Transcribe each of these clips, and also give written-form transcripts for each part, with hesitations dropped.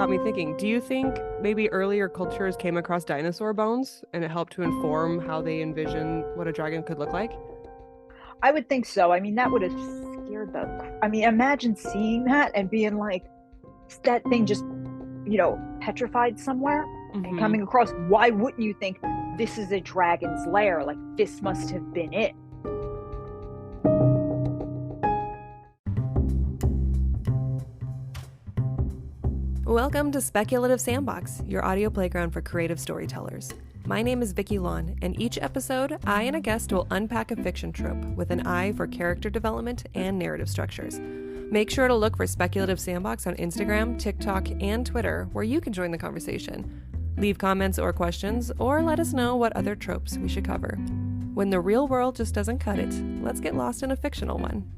got me thinking, do you think maybe earlier cultures came across dinosaur bones and it helped to inform how they envision what a dragon could look like? I would think so. I mean, that would have scared I mean, imagine seeing that and being like, that thing just, petrified somewhere and Hmm. coming across. Why wouldn't you think this is a dragon's lair? Like, this must have been it. Welcome to Speculative Sandbox, your audio playground for creative storytellers. My name is Vicky Lawn, and each episode, I and a guest will unpack a fiction trope with an eye for character development and narrative structures. Make sure to look for Speculative Sandbox on Instagram, TikTok, and Twitter, where you can join the conversation. Leave comments or questions, or let us know what other tropes we should cover. When the real world just doesn't cut it, let's get lost in a fictional one.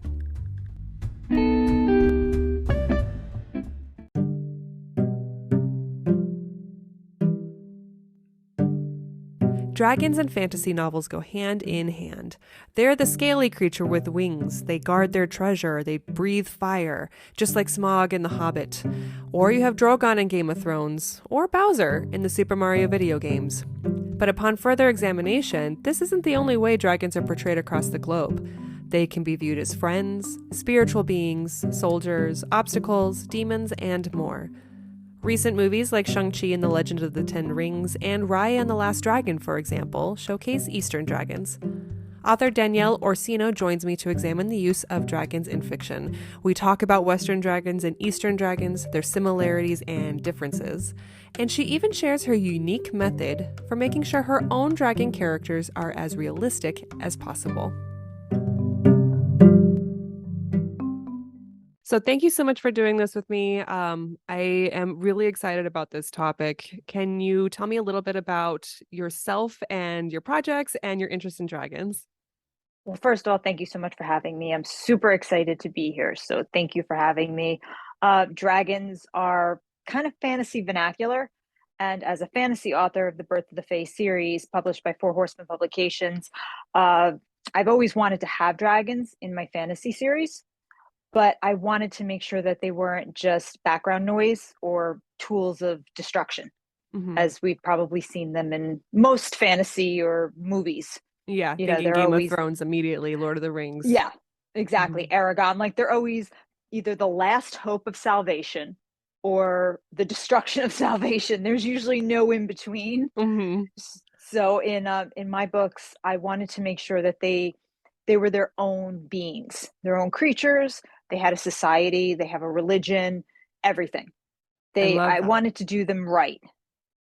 Dragons and fantasy novels go hand in hand. They're the scaly creature with wings. They guard their treasure. They breathe fire, just like Smaug in The Hobbit. Or you have Drogon in Game of Thrones, or Bowser in the Super Mario video games. But upon further examination, this isn't the only way dragons are portrayed across the globe. They can be viewed as friends, spiritual beings, soldiers, obstacles, demons, and more. Recent movies like Shang-Chi and the Legend of the Ten Rings and Raya and the Last Dragon, for example, showcase Eastern dragons. Author Danielle Orsino joins me to examine the use of dragons in fiction. We talk about Western dragons and Eastern dragons, their similarities and differences. And she even shares her unique method for making sure her own dragon characters are as realistic as possible. So thank you so much for doing this with me. I am really excited about this topic. Can you tell me a little bit about yourself and your projects and your interest in dragons? Well, first of all, thank you so much for having me. I'm super excited to be here. So, thank you for having me. Dragons are kind of fantasy vernacular. And as a fantasy author of the Birth of the Fae series, published by Four Horsemen Publications, uh, I've always wanted to have dragons in my fantasy series. But I wanted to make sure that they weren't just background noise or tools of destruction, Hmm. as we've probably seen them in most fantasy or movies. Yeah, You know, thinking they're Game of always, Thrones immediately, Lord of the Rings. yeah, exactly. Hmm. Aragon, like they're always either the last hope of salvation or the destruction of salvation. There's usually no in between. Hmm. So in my books, I wanted to make sure that they were their own beings, their own creatures. They had a society, they have a religion, everything. I They love I that. wanted to do them right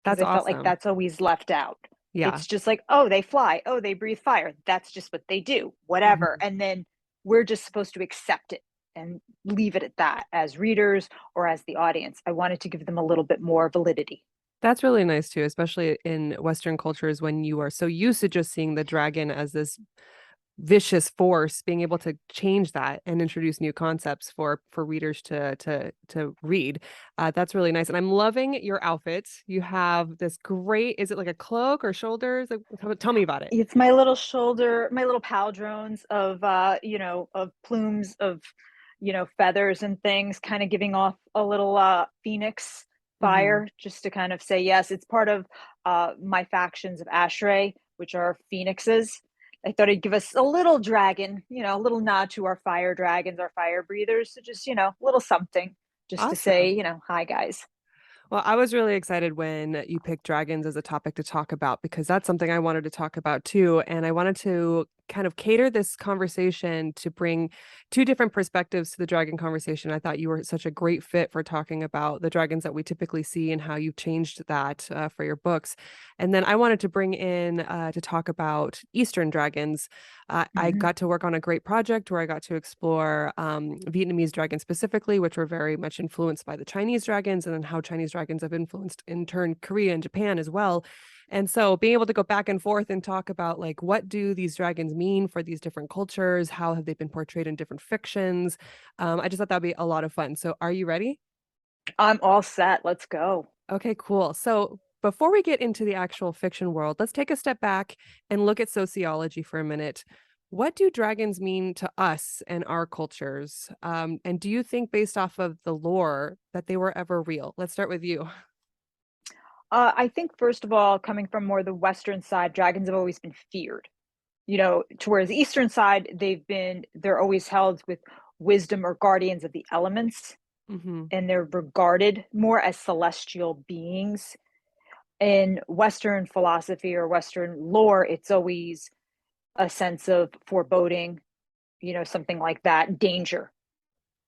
because That's I felt like awesome. that's always left out. Yeah. It's just like, oh, they fly, oh, they breathe fire. That's just what they do, whatever. Mhm. And then we're just supposed to accept it and leave it at that as readers or as the audience. I wanted to give them a little bit more validity. That's really nice too, especially in Western cultures when you are so used to just seeing the dragon as this vicious force, being able to change that and introduce new concepts for readers to read. That's really nice, and I'm loving your outfit. You have this great, is it like a cloak or shoulders? Like, tell me about it. It's my little shoulder, my little paldrones of of plumes of, feathers and things, kind of giving off a little phoenix Hmm. fire, just to kind of say yes, it's part of my factions of Ashray, which are phoenixes. I thought I'd give us a little dragon, a little nod to our fire dragons, our fire breathers. So just, a little something just to say, Awesome. hi guys. Well, I was really excited when you picked dragons as a topic to talk about because that's something I wanted to talk about too. And I wanted to kind of cater this conversation to bring two different perspectives to the dragon conversation. I thought you were such a great fit for talking about the dragons that we typically see and how you've changed that for your books. And then I wanted to bring in to talk about Eastern dragons. I Mhm. got to work on a great project where I got to explore Vietnamese dragons specifically, which were very much influenced by the Chinese dragons, and then how Chinese dragons have influenced in turn Korea and Japan as well. And so being able to go back and forth and talk about like what do these dragons mean for these different cultures? How have they been portrayed in different fictions? I just thought that'd be a lot of fun. So are you ready? I'm all set. Let's go. Okay, cool. So before we get into the actual fiction world, let's take a step back and look at sociology for a minute. What do dragons mean to us and our cultures? And do you think, based off of the lore, that they were ever real? Let's start with you. I think, first of all, coming from more the Western side, dragons have always been feared. To whereas the Eastern side, they're always held with wisdom or guardians of the elements, Hmm. and they're regarded more as celestial beings. In Western philosophy or Western lore, it's always a sense of foreboding, something like that, danger,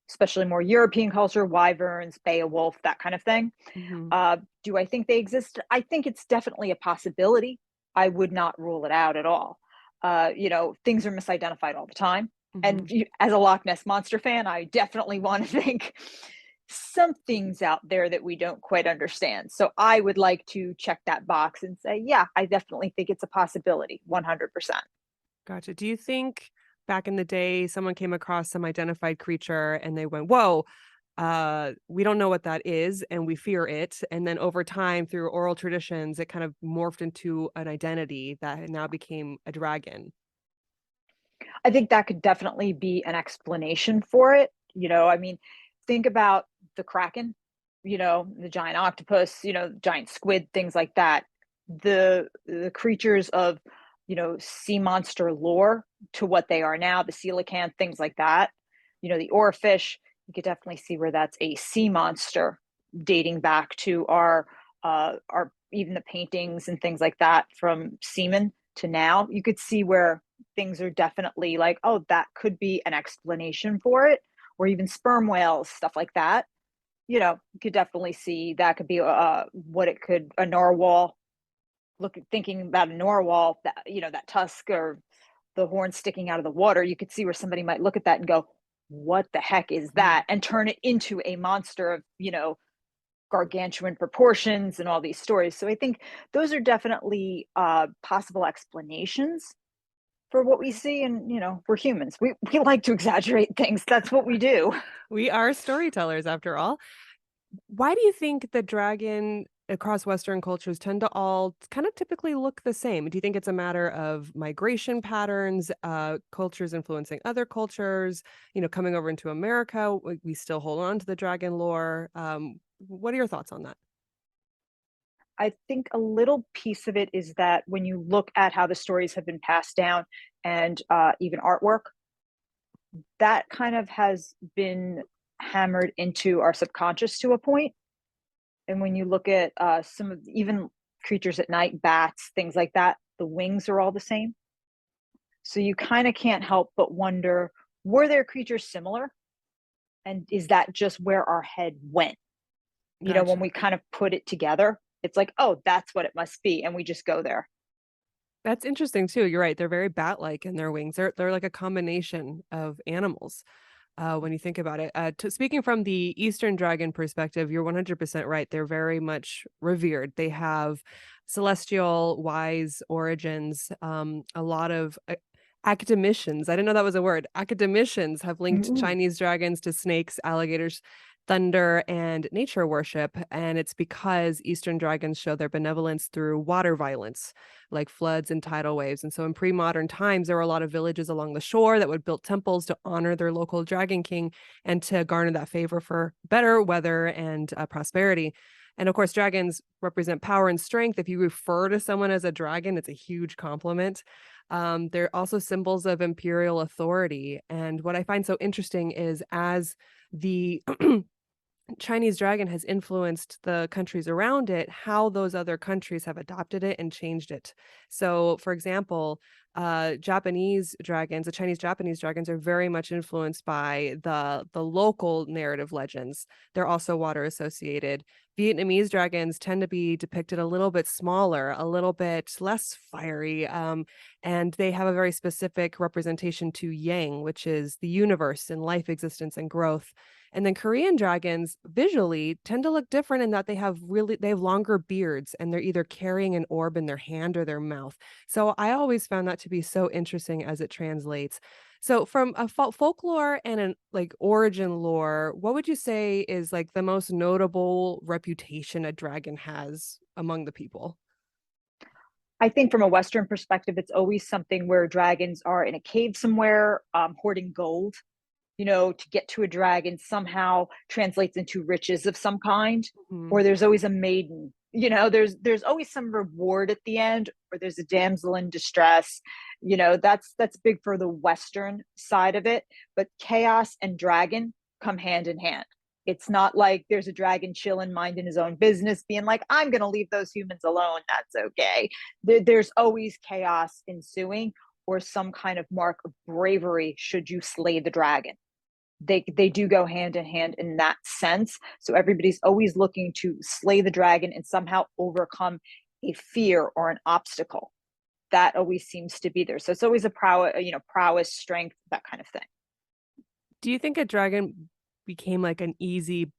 especially more European culture, wyverns, Beowulf, that kind of thing. Hmm. Do I think they exist? I think it's definitely a possibility. I would not rule it out at all. Things are misidentified all the time. Hmm. And as a Loch Ness Monster fan, I definitely want to think something's out there that we don't quite understand. So I would like to check that box and say, yeah, I definitely think it's a possibility, 100%. Gotcha. Do you think back in the day someone came across some identified creature and they went, "Whoa, we don't know what that is, and we fear it." And then over time, through oral traditions, it kind of morphed into an identity that now became a dragon. I think that could definitely be an explanation for it. I mean, think about the Kraken, the giant octopus, giant squid, things like that. The creatures of, sea monster lore to what they are now, the coelacanth, things like that. The oarfish, you could definitely see where that's a sea monster dating back to our even the paintings and things like that from seamen to now. You could see where things are definitely like, oh, that could be an explanation for it, or even sperm whales, stuff like that. You could definitely see that could be what it could a narwhal. Thinking about a narwhal, that that tusk or the horn sticking out of the water, you could see where somebody might look at that and go, "What the heck is Mhm. that?" and turn it into a monster of gargantuan proportions and all these stories. So I think those are definitely possible explanations for what we see. And we're humans, we like to exaggerate things. That's what we do. We are storytellers, after all. Why do you think the dragon across Western cultures tend to all kind of typically look the same? Do you think it's a matter of migration patterns, cultures influencing other cultures, coming over into America? We still hold on to the dragon lore. What are your thoughts on that? I think a little piece of it is that when you look at how the stories have been passed down, and even artwork, that kind of has been hammered into our subconscious to a point. And when you look at some of even creatures at night, bats, things like that, the wings are all the same. So you kind of can't help but wonder, were there creatures similar? And is that just where our head went? When Gotcha. we kind of put it together, it's like, oh, that's what it must be. And we just go there. That's interesting too. You're right. They're very bat-like in their wings. They're like a combination of animals. When you think about it. Speaking from the Eastern dragon perspective, you're 100% right. They're very much revered. They have celestial, wise origins. A lot of academicians, I didn't know that was a word. Academicians have linked Ooh. Chinese dragons to snakes, alligators, thunder, and nature worship. And it's because Eastern dragons show their benevolence through water violence, like floods and tidal waves. And so in pre-modern times, there were a lot of villages along the shore that would build temples to honor their local dragon king and to garner that favor for better weather and prosperity. And of course, dragons represent power and strength. If you refer to someone as a dragon, it's a huge compliment. They're also symbols of imperial authority. And what I find so interesting is as the Chinese dragon has influenced the countries around it, how those other countries have adopted it and changed it. So, for example, Japanese dragons, the Chinese Japanese dragons are very much influenced by the local narrative legends. They're also water associated. Vietnamese dragons tend to be depicted a little bit smaller, a little bit less fiery, and they have a very specific representation to Yang, which is the universe and life existence and growth. And then Korean dragons visually tend to look different in that they have longer beards and they're either carrying an orb in their hand or their mouth. So I always found that to be so interesting as it translates. So from a folklore and an like origin lore, what would you say is like the most notable reputation a dragon has among the people? I think from a Western perspective, it's always something where dragons are in a cave somewhere, hoarding gold. To get to a dragon somehow translates into riches of some kind, Mhm. or there's always a maiden. There's always some reward at the end, or there's a damsel in distress. That's big for the Western side of it. But chaos and dragon come hand in hand. It's not like there's a dragon chilling, minding his own business, being like, I'm going to leave those humans alone. That's okay. There's always chaos ensuing, or some kind of mark of bravery should you slay the dragon. They do go hand in hand in that sense. So everybody's always looking to slay the dragon and somehow overcome a fear or an obstacle. That always seems to be there. So it's always a prowess, strength, that kind of thing. Do you think a dragon became like an easy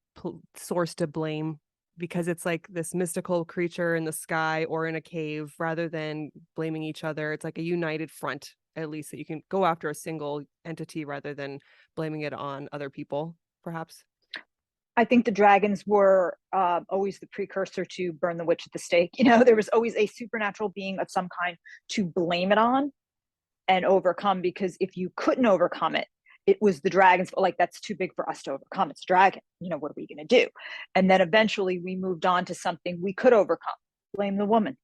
source to blame because it's like this mystical creature in the sky or in a cave rather than blaming each other? It's like a united front, at least, that you can go after a single entity rather than blaming it on other people, perhaps. I think the dragons were always the precursor to burn the witch at the stake. There was always a supernatural being of some kind to blame it on and overcome, because if you couldn't overcome it, it was the dragons. Like, that's too big for us to overcome. It's a dragon. What are we going to do? And then eventually we moved on to something we could overcome. Blame the woman.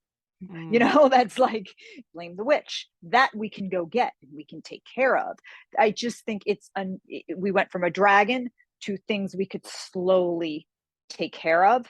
Mm. That's like, blame the witch. That we can go get and we can take care of. I just think we went from a dragon to things we could slowly take care of.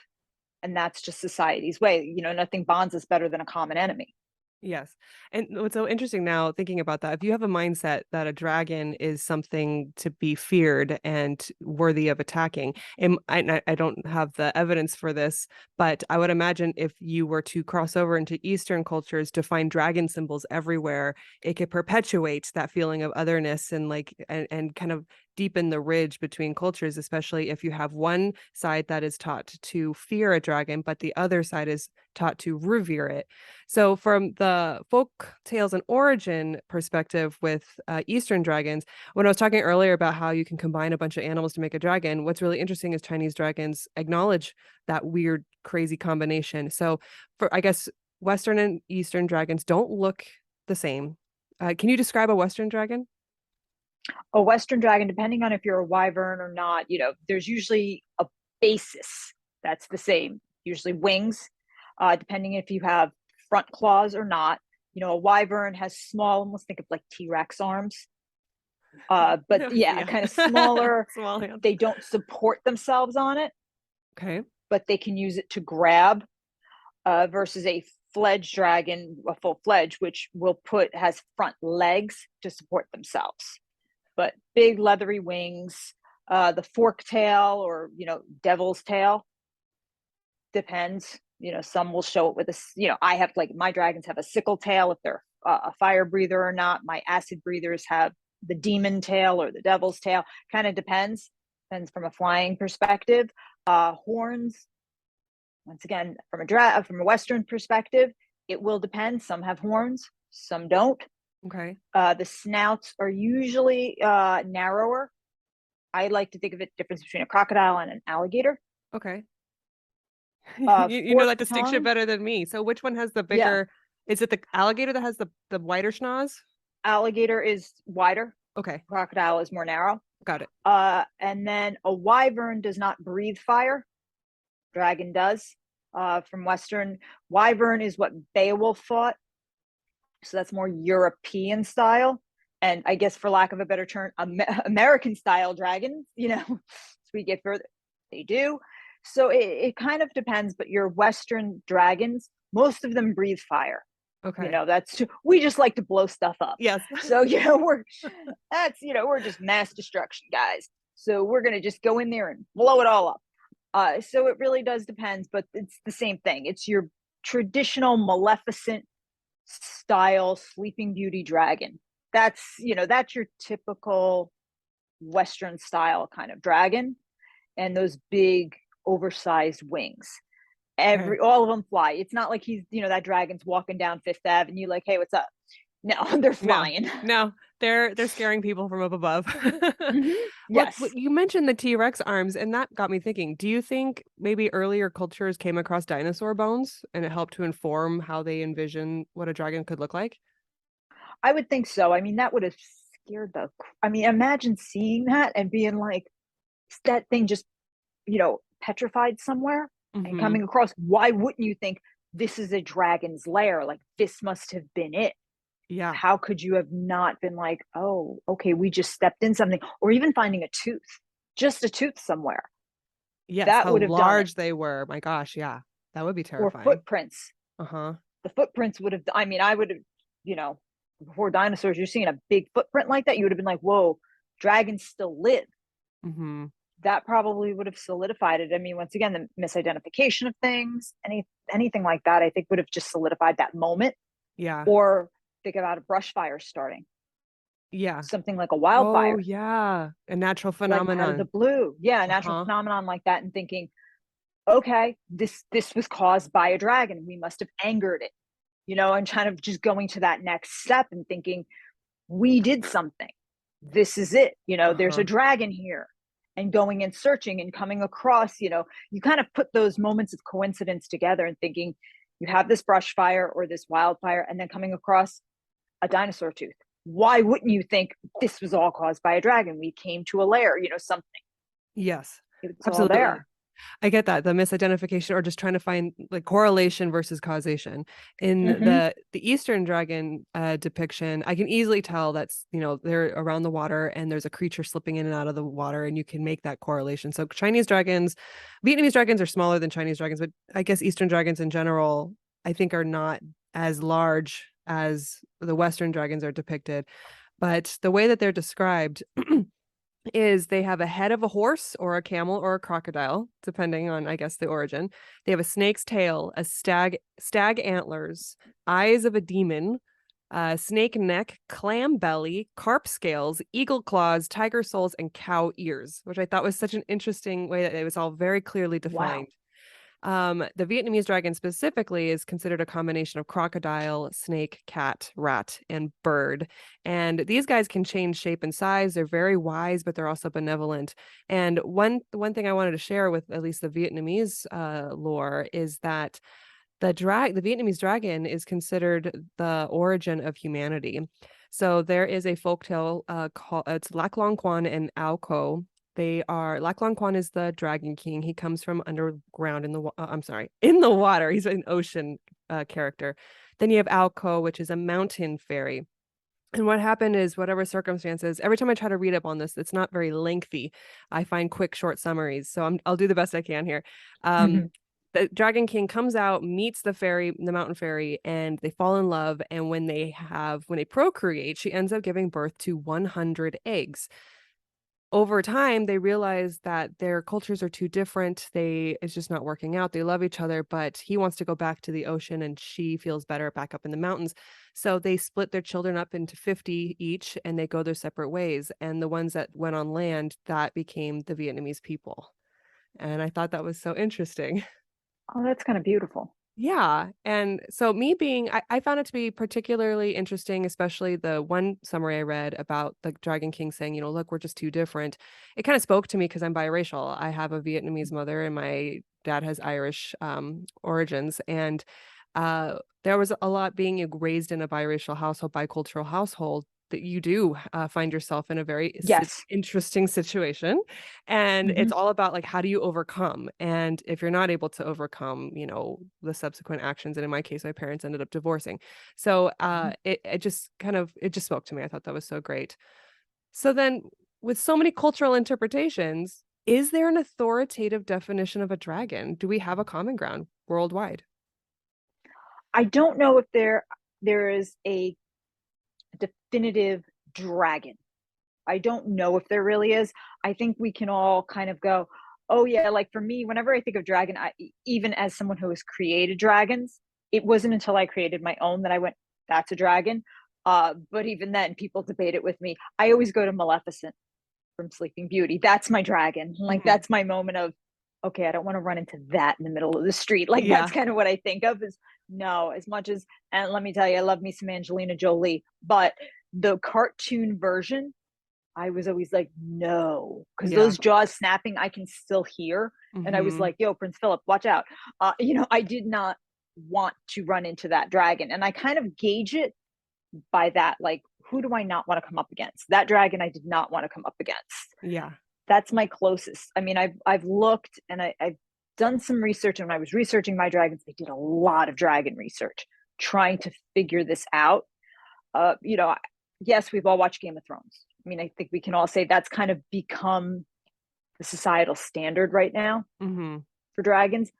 And that's just society's way. Nothing bonds us better than a common enemy. Yes. And what's so interesting now thinking about that, if you have a mindset that a dragon is something to be feared and worthy of attacking, and I don't have the evidence for this, but I would imagine if you were to cross over into Eastern cultures to find dragon symbols everywhere, it could perpetuate that feeling of otherness and and kind of deepen the ridge between cultures, especially if you have one side that is taught to fear a dragon, but the other side is taught to revere it. So, from the folk tales and origin perspective with Eastern dragons, when I was talking earlier about how you can combine a bunch of animals to make a dragon, what's really interesting is Chinese dragons acknowledge that weird, crazy combination. So, for I guess Western and Eastern dragons don't look the same. Can you describe a Western dragon? A Western dragon, depending on if you're a wyvern or not, there's usually a basis that's the same, usually wings, depending if you have front claws or not. A wyvern has small, almost think of like T-Rex arms. But yeah, Yeah. kind of smaller. Small hands. They don't support themselves on it, Okay. but they can use it to grab, versus a fledged dragon, a full fledged, which has front legs to support themselves. But big leathery wings, the fork tail, or devil's tail, depends. Some will show it with I have, like, my dragons have a sickle tail if they're a fire breather or not. My acid breathers have the demon tail or the devil's tail. Kind of depends from a flying perspective. Horns, once again, from a Western perspective, it will depend. Some have horns, some don't. Okay. The snouts are usually narrower. I like to think of it difference between a crocodile and an alligator. Okay. Uh, You know that forked distinction tongue, better than me. So which one has the yeah. bigger? Is it the alligator that has the wider schnoz? Alligator is wider. Okay, Crocodile is more narrow. got it. And then a wyvern does not breathe fire. Dragon does. From Western, wyvern is what Beowulf fought. So that's more European style. And I guess, for lack of a better term, American style dragons, as we get further, they do. So it kind of depends, but your Western dragons, most of them breathe fire. Okay. We just like to blow stuff up. Yes. So, we're just mass destruction guys. So we're going to just go in there and blow it all up. So it really does depend, but it's the same thing. It's your traditional Maleficent style Sleeping Beauty dragon. That's your typical Western style kind of dragon, and those big oversized wings. Okay. All of them fly. It's not like that dragon's walking down Fifth Avenue like, hey, what's up? No, they're No, flying. no, they're scaring people from up above. What Yes. you mentioned the T-Rex arms, and that got me thinking. Do you think maybe earlier cultures came across dinosaur bones and it helped to inform how they envision what a dragon could look like? I would think so. I mean, that would have scared I mean, imagine seeing that and being like, that thing just, petrified somewhere and Hmm. coming across. Why wouldn't you think this is a dragon's lair? Like, this must have been it. Yeah. How could you have not been like, oh, okay, we just stepped in something, or even finding a tooth, just a tooth somewhere? Yes, That how would have done it. large they were. My gosh, yeah. That would be Or terrifying. footprints. Uh-huh. The footprints would have, I mean, I would have, you know, before dinosaurs, you're seeing a big footprint like that, you would have been like, whoa, dragons still live. Hmm. That probably would have solidified it. I mean, once again, the misidentification of things, anything like that, I think would have just solidified that moment. Yeah. Or think about a brush fire starting, Yeah. something like a Oh, wildfire, yeah. A natural like out of the phenomenon. blue. Yeah, a natural Uh-huh. phenomenon like that, and thinking, okay, this was caused by a dragon. We must have angered it, and kind of just going to that next step and thinking, we did something. This is it. There's a Uh-huh. dragon here. And going and searching and coming across, you kind of put those moments of coincidence together and thinking you have this brush fire or this wildfire and then coming across a dinosaur tooth. Why wouldn't you think this was all caused by a dragon? We came to a lair, something. Yes. It's all Absolutely. there. I get that, the misidentification or just trying to find like correlation versus causation. In Mm-hmm. the Eastern dragon depiction, I can easily tell that's, they're around the water and there's a creature slipping in and out of the water, and you can make that correlation. So Chinese dragons, Vietnamese dragons are smaller than Chinese dragons, but I guess Eastern dragons in general, I think are not as large as the Western dragons are depicted. But the way that they're described is they have a head of a horse or a camel or a crocodile, depending on, I guess, the origin. They have a snake's tail, a stag antlers, eyes of a demon, snake neck, clam belly, carp scales, eagle claws, tiger souls, and cow ears, which I thought was such an interesting way that it was all very clearly Wow. defined. The Vietnamese dragon specifically is considered a combination of crocodile, snake, cat, rat, and bird. And these guys can change shape and size. They're very wise, but they're also benevolent. And one thing I wanted to share with at least the Vietnamese lore is that the Vietnamese dragon is considered the origin of humanity. So there is a folktale called it's Lac Long Quan and Ao Co. They are Lac Long Quan is the dragon king. He comes from underground I'm sorry, in the water. He's an ocean character. Then you have Ao Co, which is a mountain fairy. And what happened is, whatever circumstances, every time I try to read up on this, it's not very lengthy. I find quick, short summaries. So I'll do the best I can here. Um, Mm-hmm. the Dragon King comes out, meets the mountain fairy, and they fall in love. And when they procreate, she ends up giving birth to 100 eggs. Over time, they realize that their cultures are too different. It's just not working out. They love each other, but he wants to go back to the ocean and she feels better back up in the mountains. So they split their children up into 50 each and they go their separate ways. And the ones that went on land, that became the Vietnamese people. And I thought that was so interesting. Oh, that's kind of beautiful. Yeah. And so I found it to be particularly interesting, especially the one summary I read about the Dragon King saying, look, we're just too different. It kind of spoke to me because I'm biracial. I have a Vietnamese mother and my dad has Irish origins. And there was a lot being raised in a biracial household, bicultural household, that you do find yourself in a very Yes. interesting situation. And Mm-hmm. it's all about like, how do you overcome? And if you're not able to overcome, the subsequent actions, and in my case, my parents ended up divorcing. So Mm-hmm. it just spoke to me. I thought that was so great. So then, with so many cultural interpretations, is there an authoritative definition of a dragon? Do we have a common ground worldwide? I don't know if there is a definitive dragon. I don't know if there really is. I think we can all kind of go, oh yeah, like for me, whenever I think of dragon, even as someone who has created dragons, it wasn't until I created my own that I went, that's a dragon. But even then, people debate it with me. I always go to Maleficent from Sleeping Beauty. That's my dragon. Like Mhm. that's my moment of. okay, I don't want to run into that in the middle of the street. Like that's Yeah. kind of what I think of is no, as much as, and let me tell you, I love me some Angelina Jolie, but the cartoon version, I was always like, no, because Yeah. those jaws snapping, I can still hear. And I was Hmm. like, yo, Prince Philip, watch out. I did not want to run into that dragon. And I kind of gauge it by that. Like, who do I not want to come up against? That dragon I did not want to come up against. Yeah. That's my closest. I mean, I've looked and I've done some research. And when I was researching my dragons, I did a lot of dragon research trying to figure this out. Uh, you know, yes, we've all watched Game of Thrones. I mean, I think we can all say that's kind of become the societal standard right now Hmm. for dragons.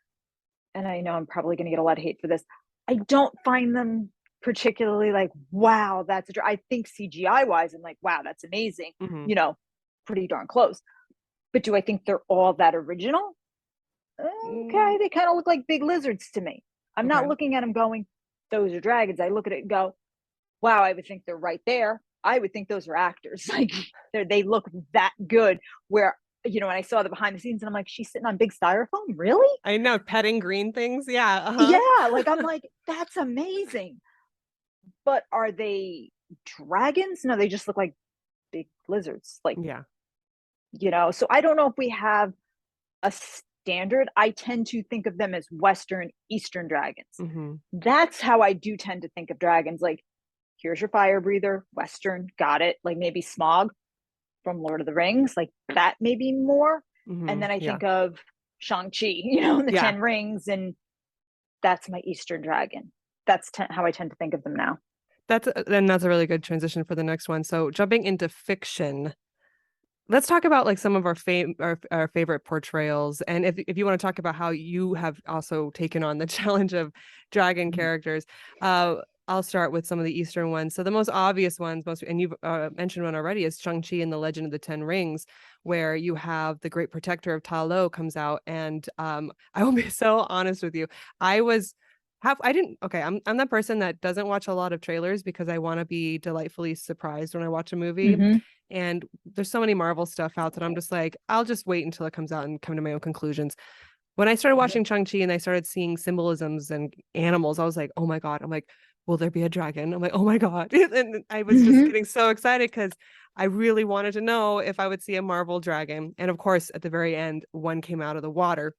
And I know I'm probably going to get a lot of hate for this. I don't find them particularly like, wow, that's I think CGI wise, I'm like, wow, that's amazing. Hmm. You know, pretty darn close. But do I think they're all that original? Okay, Mm, they kind of look like big lizards to me. I'm not okay. looking at them going, those are dragons. I look at it and go, wow, I would think they're right there. I would think those are actors. Like they look that good. Where when I saw the behind the scenes, and I'm like, she's sitting on big styrofoam, really? I know, petting green things. Yeah. Uh-huh. Yeah, like I'm like, that's amazing. But are they dragons? No, they just look like big lizards. Like Yeah. so I don't know if we have a standard. I tend to think of them as Western, Eastern dragons. Hmm. That's how I do tend to think of dragons. Like, here's your fire breather, Western, got it. Like maybe Smog from Lord of the Rings, like that maybe more. And Hmm. then I Yeah. think of Shang-Chi, the Yeah. 10 Rings, and that's my Eastern dragon. That's how I tend to think of them now. That's a really good transition for the next one. So jumping into fiction, let's talk about like some of our favorite portrayals, and if you want to talk about how you have also taken on the challenge of dragon Mhm. characters. I'll start with some of the Eastern ones. So the most obvious ones, and you've mentioned one already, is Shang-Chi and the Legend of the Ten Rings, where you have the Great Protector of Ta Lo comes out, and I will be so honest with you, I was. I didn't. Okay, I'm that person that doesn't watch a lot of trailers because I want to be delightfully surprised when I watch a movie. Mhm. And there's so many Marvel stuff out that I'm just like, I'll just wait until it comes out and come to my own conclusions. When I started Mhm. watching Shang-Chi and I started seeing symbolisms and animals, I was like, oh my God. I'm like, will there be a dragon? I'm like, oh my God. And I was just Mhm. getting so excited because I really wanted to know if I would see a Marvel dragon. And of course, at the very end, one came out of the water.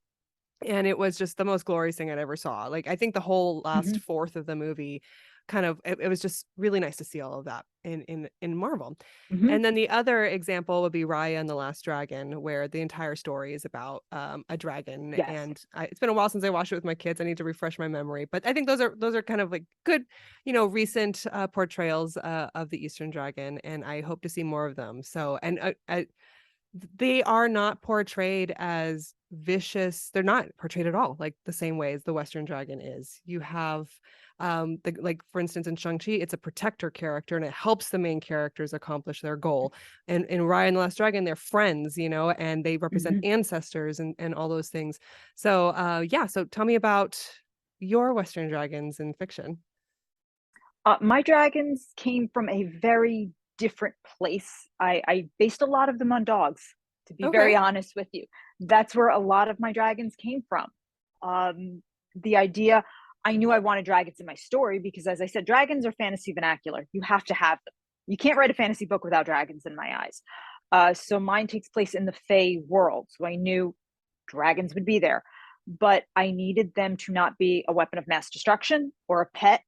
And it was just the most glorious thing I'd ever saw. Like I think the whole last Mhm. fourth of the movie kind of it was just really nice to see all of that in Marvel. Mhm. And then the other example would be Raya and the Last Dragon, where the entire story is about a dragon. Yes. And it's been a while since I watched it with my kids. I need to refresh my memory, but I think those are kind of like good, recent portrayals of the Eastern dragon, and I hope to see more of them. So, and they are not portrayed as vicious. They're not portrayed at all like the same way as the Western dragon is. You have like for instance in Shang-Chi, it's a protector character and it helps the main characters accomplish their goal. And in Raya and the Last Dragon, they're friends, and they represent Mhm. ancestors and all those things. So yeah, so tell me about your Western dragons in fiction. My dragons came from a very different place. I based a lot of them on dogs, to be very Okay. honest with you. That's where a lot of my dragons came from. The idea, I knew I wanted dragons in my story because, as I said, dragons are fantasy vernacular. You have to have them. You can't write a fantasy book without dragons, in my eyes. So mine takes place in the Fey world. So I knew dragons would be there, but I needed them to not be a weapon of mass destruction or a pet.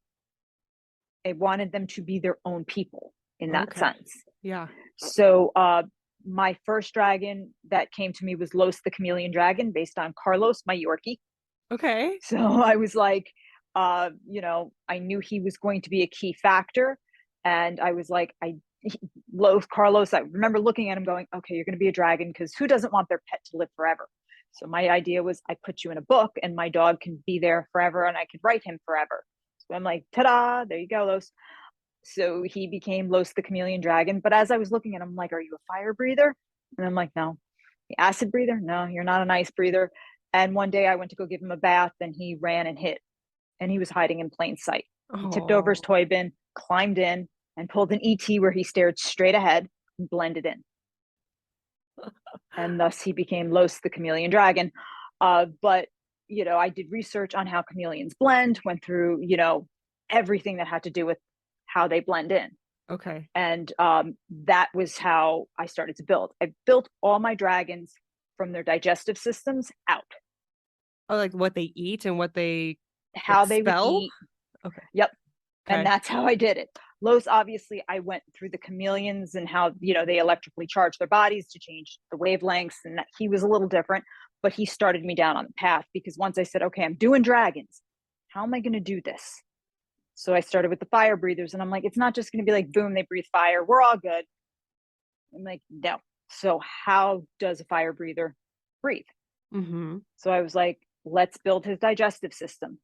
I wanted them to be their own people in that Okay. sense. Yeah. So my first dragon that came to me was Los the Chameleon Dragon, based on Carlos, my Yorkie. Okay. So I was like, I knew he was going to be a key factor. And I was like, Los Carlos, I remember looking at him going, okay, you're going to be a dragon because who doesn't want their pet to live forever? So my idea was I put you in a book and my dog can be there forever and I could write him forever. So I'm like, ta-da, there you go, Los. So he became Los the Chameleon Dragon. But as I was looking at him, I'm like, are you a fire breather? And I'm like, no. The acid breather? No, you're not an ice breather. And one day I went to go give him a bath and he ran and hid and he was hiding in plain sight. He tipped over his Oh. toy bin, climbed in, and pulled an ET where he stared straight ahead and blended in. And thus he became Los the Chameleon Dragon. But, I did research on how chameleons blend, went through, everything that had to do with how they blend in. Okay. And that was how I started to build. I built all my dragons from their digestive systems out, Oh, like what they eat and what they how they would expel? eat. Okay. Yep. And Okay. that's how I did it. Los, obviously, I went through the chameleons and how, they electrically charge their bodies to change the wavelengths. And that he was a little different, but he started me down on the path because once I said, okay, I'm doing dragons, how am I going to do this? So I started with the fire breathers and I'm like, it's not just going to be like, boom, they breathe fire. We're all good. I'm like, no. So how does a fire breather breathe? Mm-hmm. So I was like, let's build his digestive system.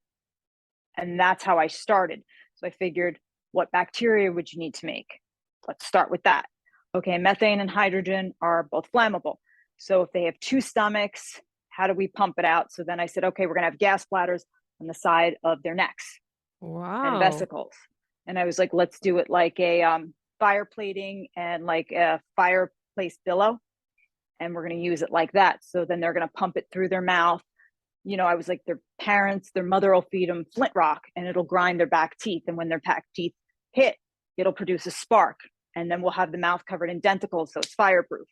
And that's how I started. So I figured, what bacteria would you need to make? Let's start with that. Okay, methane and hydrogen are both flammable. So if they have two stomachs, how do we pump it out? So then I said, okay, we're going to have gas bladders on the side of their necks and Wow. vesicles. And I was like, let's do it like a fire plating and like a fireplace billow. And we're going to use it like that. So then they're going to pump it through their mouth. I was like, their parents, their mother will feed them flint rock and it'll grind their back teeth. And when their back teeth hit, it'll produce a spark. And then we'll have the mouth covered in denticles. So it's fireproof.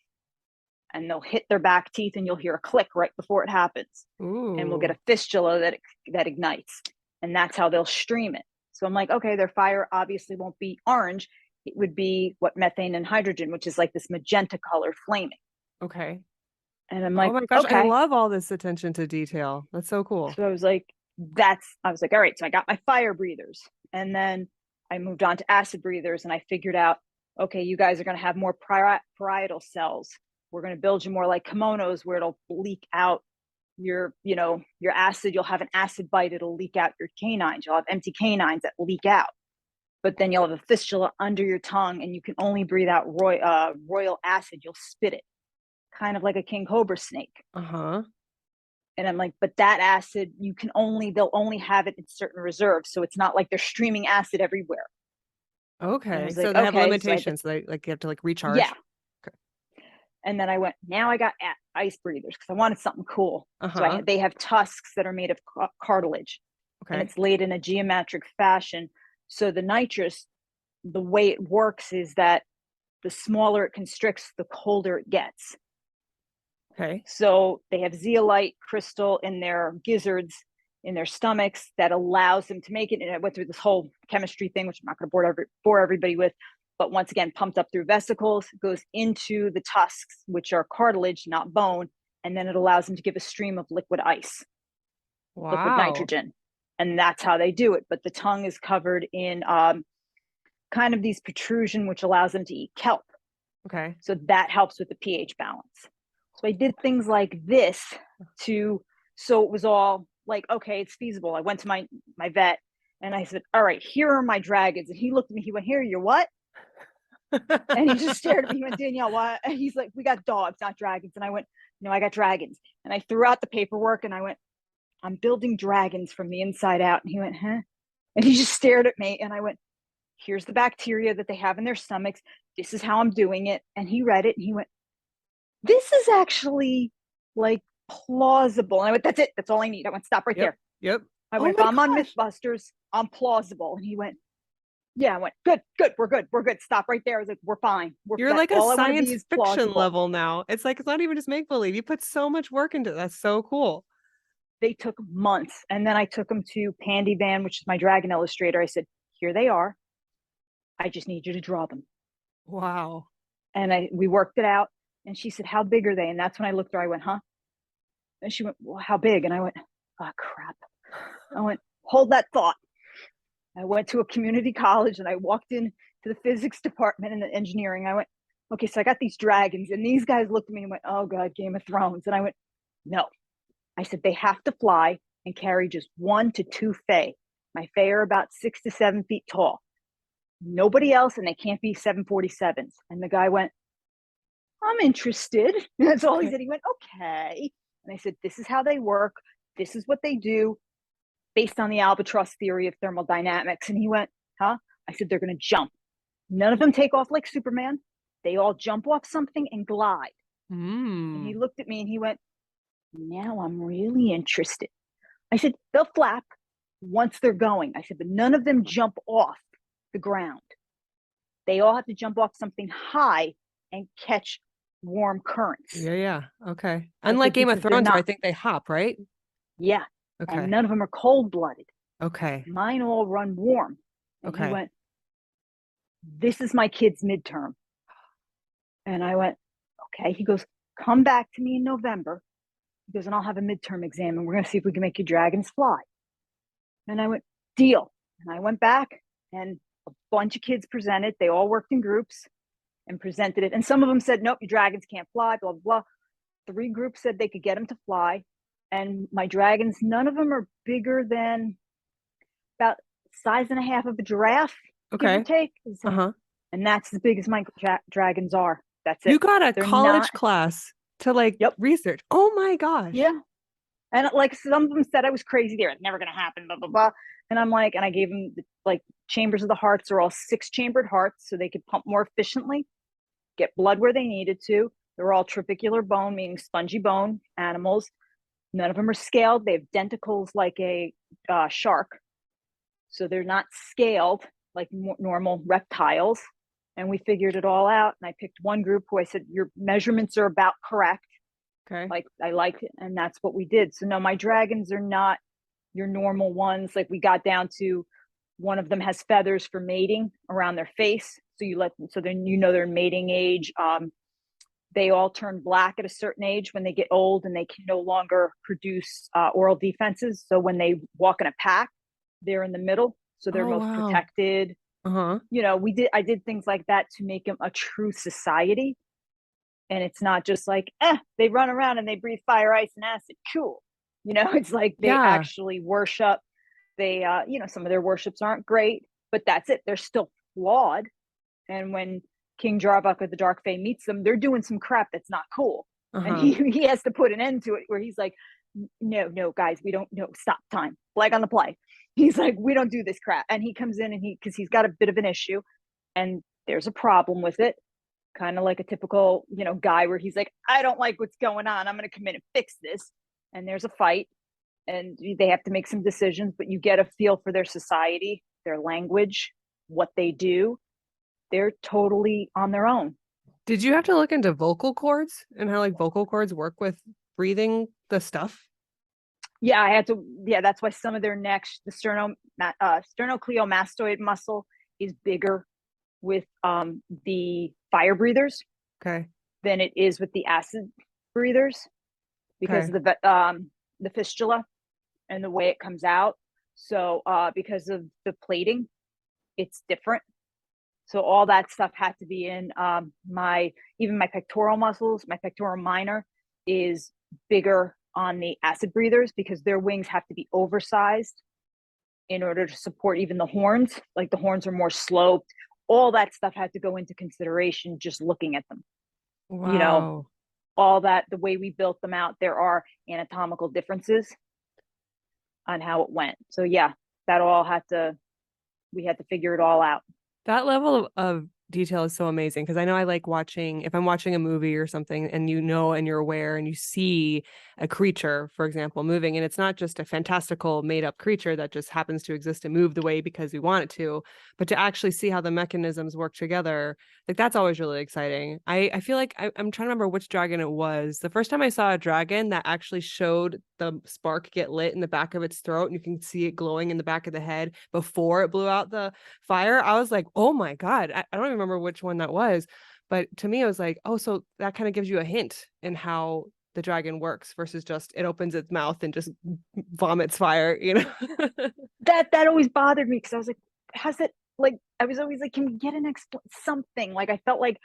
And they'll hit their back teeth and you'll hear a click right before it happens. And we'll get Ooh. a fistula that ignites. And that's how they'll stream it. So I'm like, okay, their fire obviously won't be orange. It would be what methane and hydrogen, which is like this magenta color flaming. Okay. And I'm Oh like, my gosh, I okay. love all this attention to detail. That's so cool. So I was like, all right, so I got my fire breathers. And then I moved on to acid breathers and I figured out, okay, you guys are going to have more parietal cells. We're going to build you more like kimonos where it'll leak out your acid. You'll have an acid bite. It'll leak out your canines. You'll have empty canines that leak out. But then you'll have a fistula under your tongue and you can only breathe out royal acid. You'll spit it, kind of like a king cobra snake. Uh-huh. And I'm like, but that acid, they'll only have it in certain reserves. So it's not like they're streaming acid everywhere. And I Okay. was So like, they have okay. So limitations. They like you have to like yeah. recharge. Okay. And then I went, now I got ice breathers because I wanted something cool. So Uh-huh. they have tusks that are made of cartilage and Okay. it's laid in a geometric fashion. So the nitrous, the way it works is that the smaller it constricts, the colder it gets. Okay. So they have zeolite crystal in their gizzards, in their stomachs, that allows them to make it. And I went through this whole chemistry thing, which I'm not going to bore everybody with. But once again, pumped up through vesicles, goes into the tusks, which are cartilage, not bone. And then it allows them to give a stream of liquid ice, liquid Wow. nitrogen. And that's how they do it. But the tongue is covered in kind of these protrusion, which allows them to eat kelp. Okay. So that helps with the pH balance. So I did things like this so it was all like, okay, it's feasible. I went to my vet and I said, all right, here are my dragons. And he looked at me, he went, here, you're what? And he just stared at me, he went, Danielle, what? And he's like, we got dogs, not dragons. And I went, no, I got dragons. And I threw out the paperwork and I went, I'm building dragons from the inside out. And he went, huh? And he just stared at me and I went, here's the bacteria that they have in their stomachs. This is how I'm doing it. And he read it and he went, this is actually like plausible. And I went, that's it. That's all I need. I went, stop right Yep. there. Yep. I Oh went, if my I'm on gosh. Mythbusters, I'm plausible. And he went, yeah. I went, good, good. We're good. We're good. Stop right there. I was like, we're fine. You're That's like a all I want to be science is fiction plausible. level now. It's like it's not even just make believe. You put so much work into it. That's so cool. They took months. And then I took them to Pandy Van, which is my dragon illustrator. I said, here they are. I just need you to draw them. Wow. And we worked it out. And she said, how big are they? And that's when I looked at her. I went, huh? And she went, well, how big? And I went, oh, crap. I went, hold that thought. I went to a community college and I walked in to the physics department and the engineering. I went, okay, so I got these dragons. And these guys looked at me and went, oh, God, Game of Thrones. And I went, no. I said, they have to fly and carry just 1 to 2 fae. My fae are about 6 to 7 feet tall. Nobody else, and they can't be 747s. And the guy went, I'm interested. And that's all he Okay. said. He went, okay. And I said, this is how they work. This is what they do based on the albatross theory of thermodynamics. And he went, huh? I said, they're going to jump. None of them take off like Superman. They all jump off something and glide. And he Mm. looked at me and he went, Now I'm really interested. I said, they'll flap once they're going. I said, but none of them jump off the ground. They all have to jump off something high and catch warm currents. Yeah, yeah. Okay. I Unlike said, Game of because they're Thrones, where I not, think they hop, right? yeah, and Okay. none of them are cold blooded. Okay. Mine all run warm. And he Okay. went, this is my kid's midterm. And I went, okay. He goes, come back to me in November. He goes, and I'll have a midterm exam and we're going to see if we can make your dragons fly. And I went, deal. And I went back and a bunch of kids presented. They all worked in groups and presented it. And some of them said, nope, your dragons can't fly, blah, blah, blah. 3 groups said they could get them to fly. And my dragons, none of them are bigger than about size and a half of a giraffe, give or Okay. take. Uh-huh. And that's as big as my dragons are. That's You it. got a They're not, college class to like yep, research. Oh my gosh. yeah. And like some of them said I was crazy there. It's never going to happen, blah, blah, blah. And I'm like, and I gave them like chambers of the hearts are all 6-chambered hearts so they could pump more efficiently, get blood where they needed to. They're all trabecular bone, meaning spongy bone animals. None of them are scaled. They have denticles like a shark. So they're not scaled like normal reptiles. And we figured it all out. And I picked one group who I said, your measurements are about correct. Okay. Like I liked it. And that's what we did. So no, my dragons are not your normal ones. Like we got down to one of them has feathers for mating around their face. So you let them, so then you know they're mating age. They all turn black at a certain age when they get old and they can no longer produce oral defenses. So when they walk in a pack, they're in the middle. So they're Oh most wow. protected. Uh-huh. I did things like that to make them a true society. And it's not just like, they run around and they breathe fire, ice, and acid. Cool. It's like they Yeah. actually worship. They, some of their worships aren't great, but that's it. They're still flawed. And when King Jarvok or the Dark Fae meets them, they're doing some crap that's not cool. And Uh-huh. he has to put an end to it where he's like, no, guys, we don't, no, stop time. Flag on the play. He's like, we don't do this crap. And he comes in and because he's got a bit of an issue and there's a problem with it. Kind of like a typical, guy where he's like, I don't like what's going on. I'm going to come in and fix this. And there's a fight and they have to make some decisions, but you get a feel for their society, their language, what they do. They're totally on their own. Did you have to look into vocal cords and how like vocal cords work with breathing the stuff? Yeah, I had to. Yeah, that's why some of their necks, the sternocleidomastoid muscle is bigger with the fire breathers Okay. than it is with the acid breathers because Okay. of the fistula and the way it comes out. So because of the plating, it's different. So all that stuff had to be in even my pectoral muscles. My pectoral minor is bigger on the acid breathers because their wings have to be oversized in order to support even the horns. Like the horns are more sloped. All that stuff had to go into consideration just looking at them. You know, Wow. all that, the way we built them out, there are anatomical differences on how it went. So yeah, that all had to, we had to figure it all out. That level of detail is so amazing because I know I like watching, if I'm watching a movie or something and and you're aware and you see a creature, for example, moving, and it's not just a fantastical made up creature that just happens to exist and move the way because we want it to, but to actually see how the mechanisms work together, like that's always really exciting. I feel like I'm trying to remember which dragon it was. The first time I saw a dragon that actually showed the spark get lit in the back of its throat and you can see it glowing in the back of the head before it blew out the fire, I was like, oh my God, I don't even remember which one that was. But to me, it was like, oh, so that kind of gives you a hint in how the dragon works versus just it opens its mouth and just vomits fire, you know? That always bothered me because I was like, has it, like, I was always like, can we get something? Like I felt like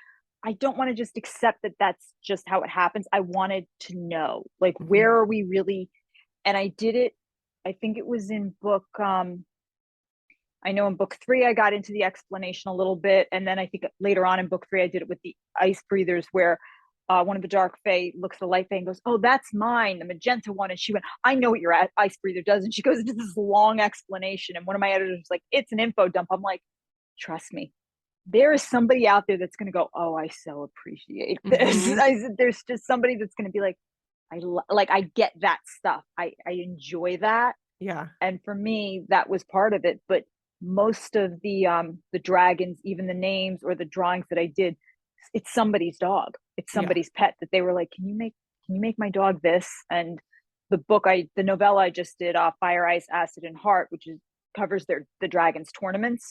I don't want to just accept that that's just how it happens. I wanted to know, like, Mhm. where are we really? And I did it. I think it was in book. I know in book 3 I got into the explanation a little bit, and then I think later on in book 3 I did it with the ice breathers, where one of the dark fae looks at the light fae and goes, "Oh, that's mine, the magenta one." And she went, "I know what your ice breather does." And she goes into this long explanation. And one of my editors was like, "It's an info dump." I'm like, "Trust me, there is somebody out there that's going to go, oh, I so appreciate this." Mhm. I said, "There's just somebody that's going to be like, Like I get that stuff. I enjoy that. Yeah. And for me, that was part of it. But most of the dragons, even the names or the drawings that I did, it's somebody's dog. It's Yeah. somebody's pet that they were like, can you make my dog this? And the novella I just did, Fire, Ice, Acid, and Heart, which is covers the dragons tournaments.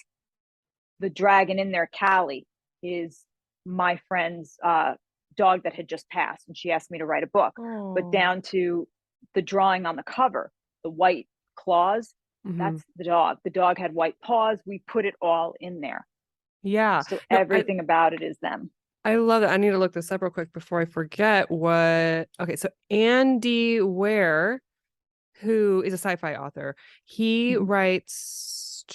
The dragon in there, Callie, is my friend's dog that had just passed, and she asked me to write a book. But Oh. down to the drawing on the cover, the white claws, Hmm. that's the dog. The dog had white paws. We put it all in there. Yeah. So No, everything about it is them. I love it. I need to look this up real quick before I forget what. Okay, so Andy Ware, who is a sci-fi author, he Mm-hmm. writes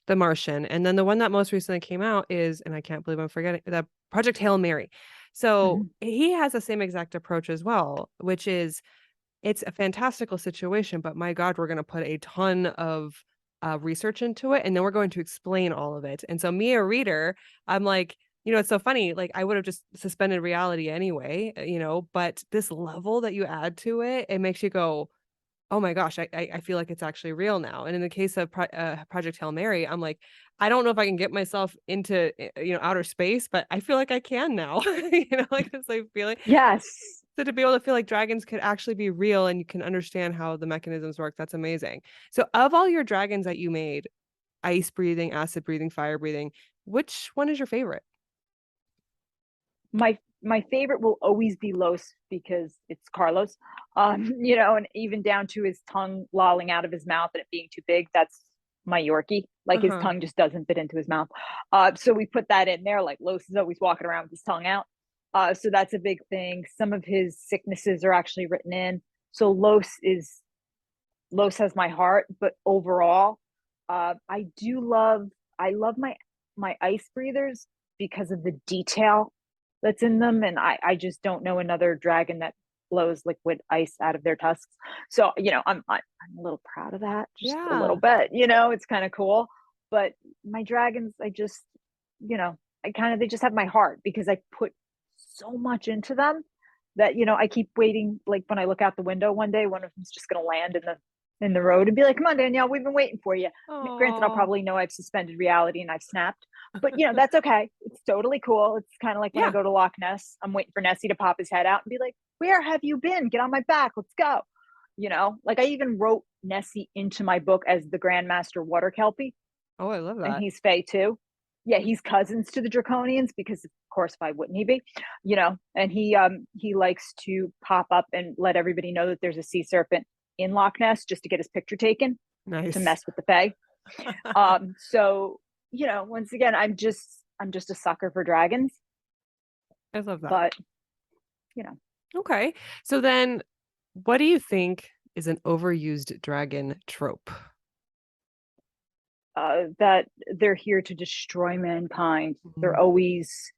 The Martian, and then the one that most recently came out is, and I can't believe I'm forgetting, the Project Hail Mary. So Mm-hmm. he has the same exact approach as well, which is it's a fantastical situation, but my God, we're going to put a ton of research into it, and then we're going to explain all of it. And so, me, a reader, I'm like, it's so funny. Like, I would have just suspended reality anyway, but this level that you add to it, it makes you go, oh my gosh, I feel like it's actually real now. And in the case of Project Hail Mary, I'm like, I don't know if I can get myself into outer space, but I feel like I can now. Like it's like feeling. Yes. So to be able to feel like dragons could actually be real and you can understand how the mechanisms work, that's amazing. So of all your dragons that you made, ice breathing, acid breathing, fire breathing, which one is your favorite? My favorite will always be Los because it's Carlos. And even down to his tongue lolling out of his mouth and it being too big, that's my Yorkie. Like his Uh-huh. tongue just doesn't fit into his mouth. So we put that in there. Like Los is always walking around with his tongue out. So that's a big thing. Some of his sicknesses are actually written in. So Los has my heart, but overall, I love my ice breathers because of the detail that's in them, and I just don't know another dragon that blows liquid ice out of their tusks. So I'm a little proud of that, just a little Yeah. bit. It's kind of cool. But my dragons, you know, I kind of they just have my heart because I put so much into them that I keep waiting. Like when I look out the window one day, one of them's just going to land in the road and be like, "Come on, Danielle, we've been waiting for you." Granted, I'll Oh. probably know I've suspended reality and I've snapped, but that's okay. It's totally cool. It's kind of like when I Yeah. go to Loch Ness, I'm waiting for Nessie to pop his head out and be like, "Where have you been? Get on my back. Let's go." Like I even wrote Nessie into my book as the Grandmaster Water Kelpie, Oh, I love and that. he's Fae too. Yeah, he's cousins to the Draconians because, of course, why wouldn't he be? And he likes to pop up and let everybody know that there's a sea serpent in Loch Ness just to get his picture taken to Nice. mess with the Fae. So once again, I'm just a sucker for dragons, I love that. but you know, Okay. So then what do you think is an overused dragon trope? that they're here to destroy mankind. They're Mhm. always,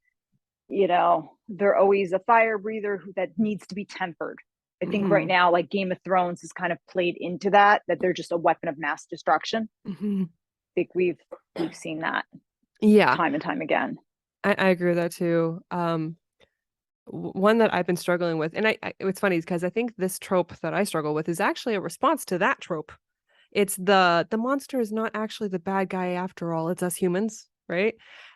they're always a fire breather that needs to be tempered. I think right Mhm. now, like Game of Thrones has kind of played into that they're just a weapon of mass destruction. Mhm. I think we've seen that Yeah, time and time again. I agree with that too. One that I've been struggling with, and it's funny because I think this trope that I struggle with is actually a response to that trope. It's the monster is not actually the bad guy after all. It's us humans, right?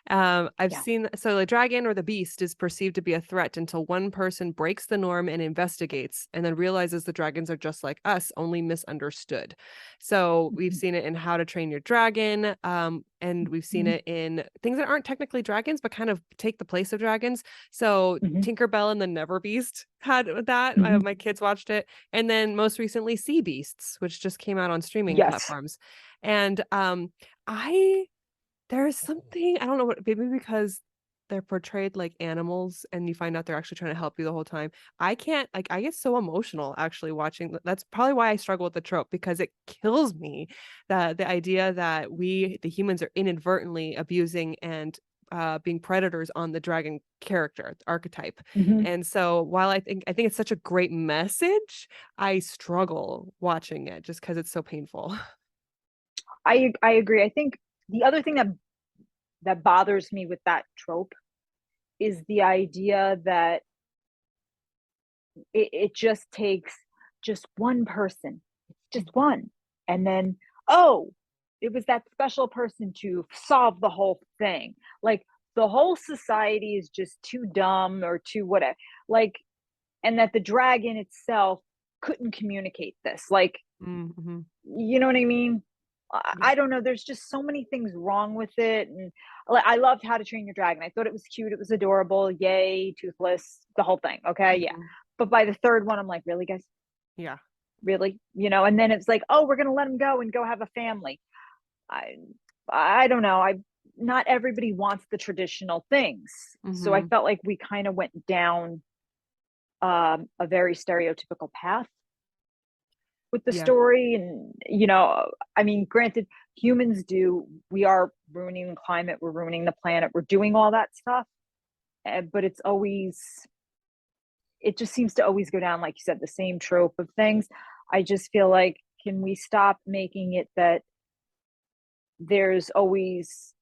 I've Yeah. seen so the dragon or the beast is perceived to be a threat until one person breaks the norm and investigates, and then realizes the dragons are just like us, only misunderstood. So we've Mm-hmm. seen it in How to Train Your Dragon, and we've seen it in things that aren't technically dragons but kind of take the place of dragons. So Mm-hmm. Tinkerbell and the Never Beast had that. Mm-hmm. My kids watched it, and then most recently Sea Beasts, which just came out on streaming Yes. platforms. And I there's something I don't know what maybe because they're portrayed like animals and you find out they're actually trying to help you the whole time. I can't like I get so emotional actually watching that's probably why I struggle with the trope because it kills me that the idea that we the humans are inadvertently abusing and being predators on the dragon character archetype. Mm-hmm. And so while I think it's such a great message, I struggle watching it just because it's so painful. I agree. I think the other thing that bothers me with that trope is the idea that it just takes just one person. It's just one. And then, oh, it was that special person to solve the whole thing. Like the whole society is just too dumb or too whatever. Like, and that the dragon itself couldn't communicate this. Like, Mm-hmm. you know what I mean? Yeah. I don't know. There's just so many things wrong with it. And I loved How to Train Your Dragon. I thought it was cute. It was adorable. Yay, toothless, the whole thing. Okay. Yeah. Mhm. But by the third one, I'm like, really, guys? Yeah. Really? And then it's like, oh, we're going to let him go and go have a family. I, I don't know. Not everybody wants the traditional things. So I Hmm. felt like we kind of went down a very stereotypical path with the Yeah. story. And I mean, granted, we are ruining the climate, we're ruining the planet, we're doing all that stuff, but it just seems to always go down, like you said, the same trope of things. I just feel like, can we stop making it that there's always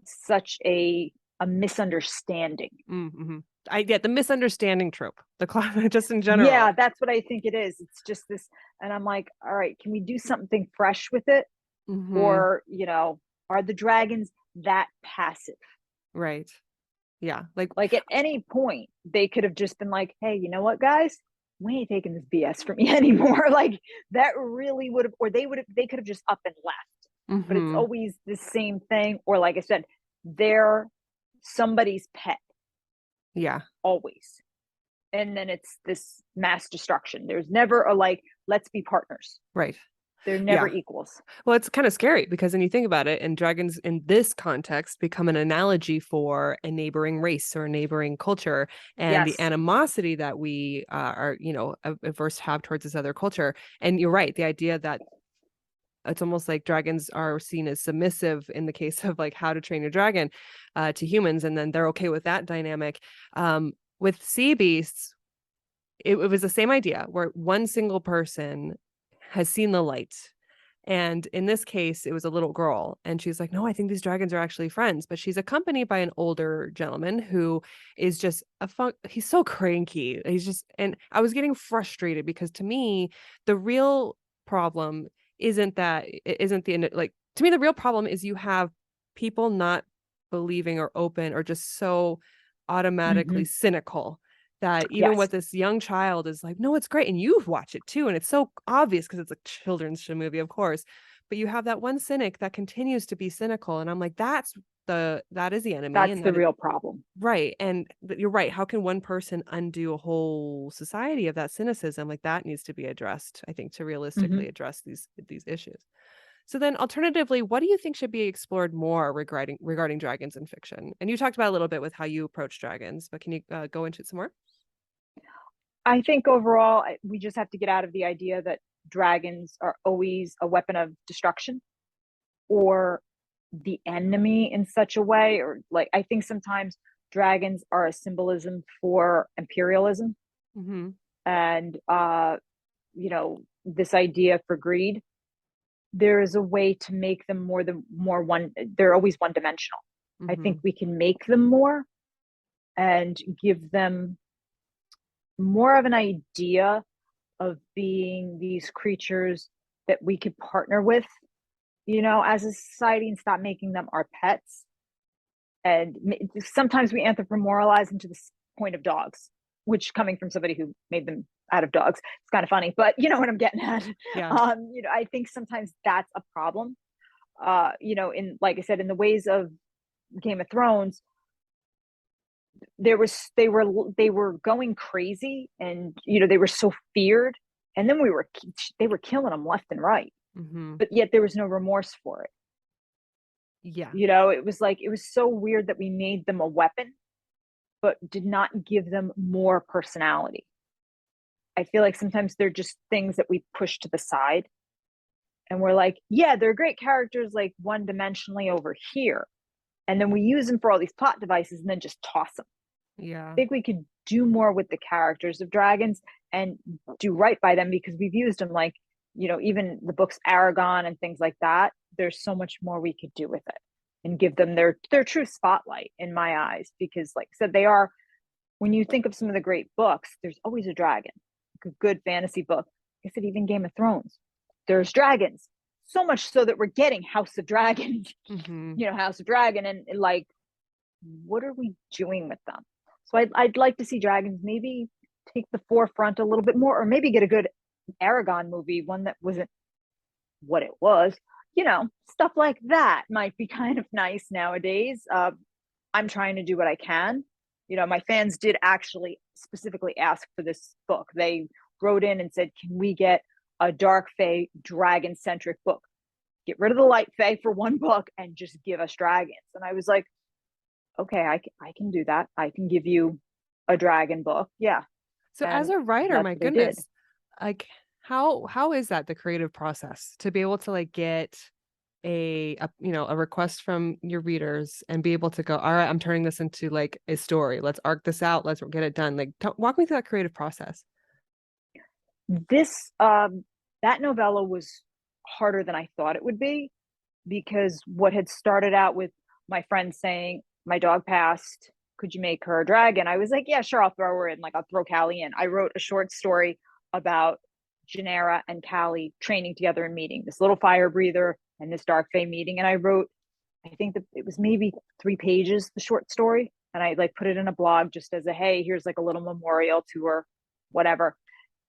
such a misunderstanding? Mm-hmm. I get the misunderstanding trope, the climate just in Yeah, general. that's what I think it is. It's just this, and I'm like, all right, can we do something fresh with it? Hmm. Or are the dragons that passive? Right. Yeah. Like, Like at any point they could have just been like, hey, you know what, guys, we ain't taking this BS from you anymore. Like that really would have, or they could have just up and left. But it's hmm. always the same thing. Or like I said, they're somebody's pet, Yeah. always. And then it's this mass destruction. There's never a like, let's be partners. Right. They're never Yeah. equals. Well, it's kind of scary because then you think about it, and dragons in this context become an analogy for a neighboring race or a neighboring culture, and the Yes. animosity that we are, averse to have towards this other culture. And you're right, the idea that it's almost like dragons are seen as submissive in the case of like How to Train Your Dragon to humans, and then they're okay with that dynamic. With sea beasts, it was the same idea where one single person has seen the light. And in this case, it was a little girl. And she's like, no, I think these dragons are actually friends. But she's accompanied by an older gentleman who is just he's so cranky. And I was getting frustrated because to me, the real problem isn't that, it isn't the, like, to me, the real problem is you have people not believing or open or just so automatically Mm-hmm. cynical that even Yes. what this young child is like, no, it's great. And you watch it too. And it's so obvious because it's a children's movie, of course. But you have that one cynic that continues to be cynical. And I'm like, that is the enemy. That's And the that it, real problem. right. And you're right. How can one person undo a whole society of that cynicism? Like that needs to be addressed, I think, to Mm-hmm. realistically address these issues. So then alternatively, what do you think should be explored more regarding dragons in fiction? And you talked about a little bit with how you approach dragons, but can you go into it some more? I think overall, we just have to get out of the idea that dragons are always a weapon of destruction or the enemy in such a way. Or like, I think sometimes dragons are a symbolism for imperialism Mm-hmm. and, this idea for greed. There is a way to make them more one, they're always one dimensional. I Mm-hmm. think we can make them more and give them more of an idea of being these creatures that we could partner with, as a society, and stop making them our pets. And sometimes we anthropomoralize them to the point of dogs, which, coming from somebody who made them out of dogs, it's kind of funny, but you know what I'm getting at. Yeah. I think sometimes that's a problem. In, like I said, in the ways of Game of Thrones, there was they were going crazy, and they were so feared, and then they were killing them left and right, Mm-hmm. but yet there was no remorse for it. Yeah. It was like, it was so weird that we made them a weapon but did not give them more personality. I feel like sometimes they're just things that we push to the side, and we're like, yeah, they're great characters, like one dimensionally over here, and then we use them for all these plot devices and then just toss them. I Yeah. think we could do more with the characters of dragons and do right by them, because we've used them, like, even the books Aragon and things like that. There's so much more we could do with it and give them their true spotlight in my eyes, because like I said, they are, when you think of some of the great books, there's always a dragon, like a good fantasy book. I said even Game of Thrones, there's dragons. So much so that we're getting House of Dragon, Mm-hmm. House of Dragon, and like, what are we doing with them? So I'd like to see dragons maybe take the forefront a little bit more, or maybe get a good Aragon movie, one that wasn't what it was. Stuff like that might be kind of nice nowadays. I'm trying to do what I can. My fans did actually specifically ask for this book. They wrote in and said, can we get a dark fae dragon centric book? Get rid of the light fae for one book and just give us dragons. And I was like, okay, I can do that. I can give you a dragon book. Yeah. So as And a writer, that's my what they did. goodness, like how is that the creative process to be able to like get a request from your readers and be able to go, all right, I'm turning this into like a story. Let's arc this out. Let's get it done. Like walk me through that creative process. This that novella was harder than I thought it would be, because what had started out with my friend saying, my dog passed, could you make her a dragon? I was like, yeah, sure, I'll throw her in. Like, I'll throw Callie in. I wrote a short story about Janera and Callie training together and meeting, this little fire breather and this dark fae meeting. And I wrote, I think that it was maybe 3 pages, the short story. And I like put it in a blog just as a, hey, here's like a little memorial to her, whatever.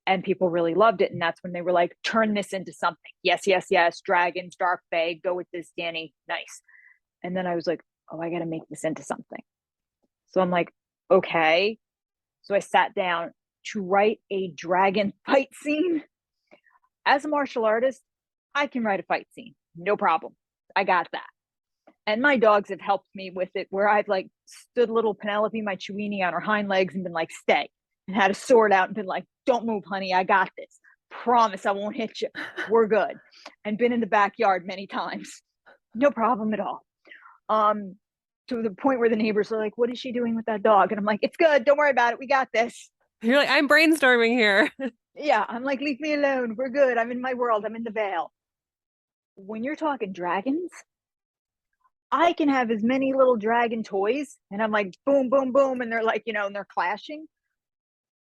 And people really loved it. And that's when they were like, turn this into something. Yes, yes, yes. Dragons, dark fae, go with this, Danny. Nice. And then I was like, oh, I got to make this into something. So I'm like, okay. So I sat down to write a dragon fight scene. As a martial artist, I can write a fight scene. No problem. I got that. And my dogs have helped me with it, where I've like stood little Penelope, my Chewini, on her hind legs and been like, stay, and had a sword out and been like, don't move, honey. I got this. Promise I won't hit you. We're good. And been in the backyard many times. No problem at all. To the point where the neighbors are like, what is she doing with that dog? And I'm like, it's good. Don't worry about it. We got this. You're like, I'm brainstorming here. Yeah. I'm like, leave me alone. We're good. I'm in my world. I'm in the veil. When you're talking dragons, I can have as many little dragon toys, and I'm like, boom, boom, boom. And they're like, and they're clashing.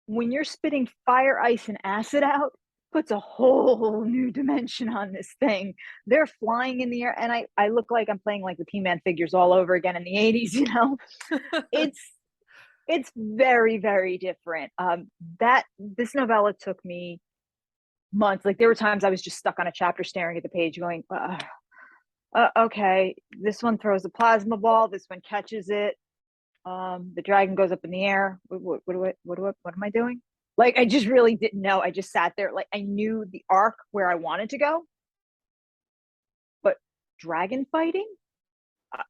When you're spitting fire, ice, and acid out, puts a whole new dimension on this thing. They're flying in the air, and I look like I'm playing like the P-Man figures all over again in the 80s. It's very, very different. That this novella took me months. Like, there were times I was just stuck on a chapter staring at the page going, okay, this one throws a plasma ball, this one catches it, the dragon goes up in the air. What am I doing? Like, I just really didn't know. I just sat there. Like, I knew the arc where I wanted to go, but dragon fighting,